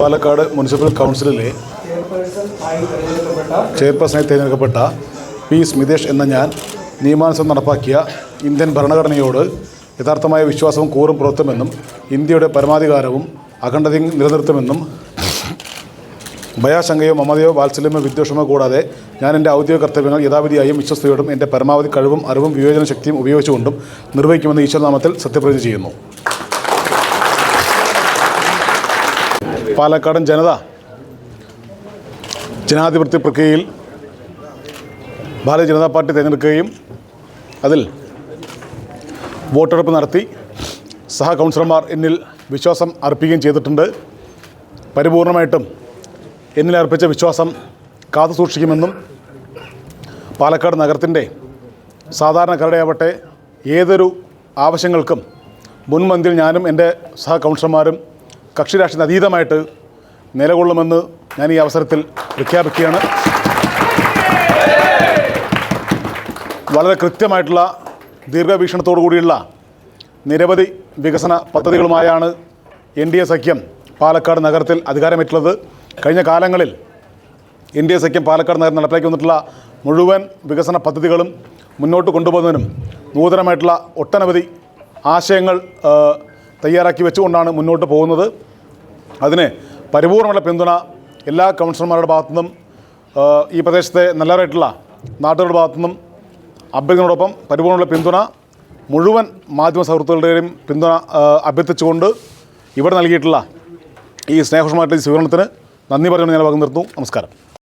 Palakkad municipal കൗൺസിലിലെ ചെയർപേഴ്സണായി തിരഞ്ഞെടുക്കപ്പെട്ട P Smithesh എന്ന ഞാൻ നിയമാനുസൃതം നടപ്പാക്കിയ ഇന്ത്യൻ ഭരണഘടനയോട് യഥാർത്ഥമായ വിശ്വാസവും കൂറും പുലർത്തുമെന്നും ഇന്ത്യയുടെ പരമാധികാരവും അഖണ്ഡതയും നിലനിർത്തുമെന്നും ഭയാശങ്കയോ മമതയോ വാത്സല്യമോ വിദ്വേഷമോ കൂടാതെ ഞാൻ എൻ്റെ ഔദ്യോഗിക കർത്തവ്യങ്ങൾ യഥാവിധിയായും വിശ്വസ്തയോടും എൻ്റെ പരമാവധി കഴിവും അറിവും വിവേചന ശക്തിയും ഉപയോഗിച്ചുകൊണ്ടും നിർവഹിക്കുമെന്ന് ഈശ്വരനാമത്തിൽ സത്യപ്രതിജ്ഞ ചെയ്യുന്നു. പാലക്കാടൻ ജനത ജനാധിപത്യ പ്രക്രിയയിൽ ഭാരതീയ ജനതാ പാർട്ടി തിരഞ്ഞെടുക്കുകയും അതിൽ വോട്ടെടുപ്പ് നടത്തി കൗൺസിലർമാർ എന്നിൽ വിശ്വാസം അർപ്പിക്കുകയും ചെയ്തിട്ടുണ്ട്. പരിപൂർണമായിട്ടും എന്നിൽ അർപ്പിച്ച വിശ്വാസം കാത്തു സൂക്ഷിക്കുമെന്നും പാലക്കാട് നഗരത്തിൻ്റെ സാധാരണക്കാരുടെയാവട്ടെ ഏതൊരു ആവശ്യങ്ങൾക്കും മുൻപന്തിയിൽ ഞാനും എൻ്റെ കൗൺസിലർമാരും കക്ഷി രാഷ്ട്രീയത്തിന് അതീതമായിട്ട് നിലകൊള്ളുമെന്ന് ഞാൻ ഈ അവസരത്തിൽ പ്രഖ്യാപിക്കുകയാണ്. വളരെ കൃത്യമായിട്ടുള്ള ദീർഘവീക്ഷണത്തോടു കൂടിയുള്ള നിരവധി വികസന പദ്ധതികളുമായാണ് NDA സഖ്യം പാലക്കാട് നഗരത്തിൽ അധികാരമേറ്റുള്ളത്. കഴിഞ്ഞ കാലങ്ങളിൽ NDA സഖ്യം പാലക്കാട് നഗരം നടപ്പിലാക്കി വന്നിട്ടുള്ള മുഴുവൻ വികസന പദ്ധതികളും മുന്നോട്ട് കൊണ്ടുപോകുന്നതിനും നൂതനമായിട്ടുള്ള ഒട്ടനവധി ആശയങ്ങൾ തയ്യാറാക്കി വെച്ചുകൊണ്ടാണ് മുന്നോട്ട് പോകുന്നത്. അതിന് പരിപൂർണ്ണമുള്ള പിന്തുണ എല്ലാ കൗൺസിലർമാരുടെ ഭാഗത്തുനിന്നും ഈ പ്രദേശത്തെ നല്ലവരായിട്ടുള്ള നാട്ടുകാരുടെ ഭാഗത്തുനിന്നും അഭ്യർത്ഥനയോടൊപ്പം പരിപൂർണ്ണമുള്ള പിന്തുണ മുഴുവൻ മാധ്യമ സുഹൃത്തുക്കളുടെയും പിന്തുണ അഭ്യർത്ഥിച്ചുകൊണ്ട് ഇവിടെ നൽകിയിട്ടുള്ള ഈ സ്നേഹപരമായിട്ടുള്ള സ്വീകരണത്തിന് നന്ദി പറഞ്ഞുകൊണ്ട് ഞാൻ നിർത്തുന്നു. നമസ്കാരം.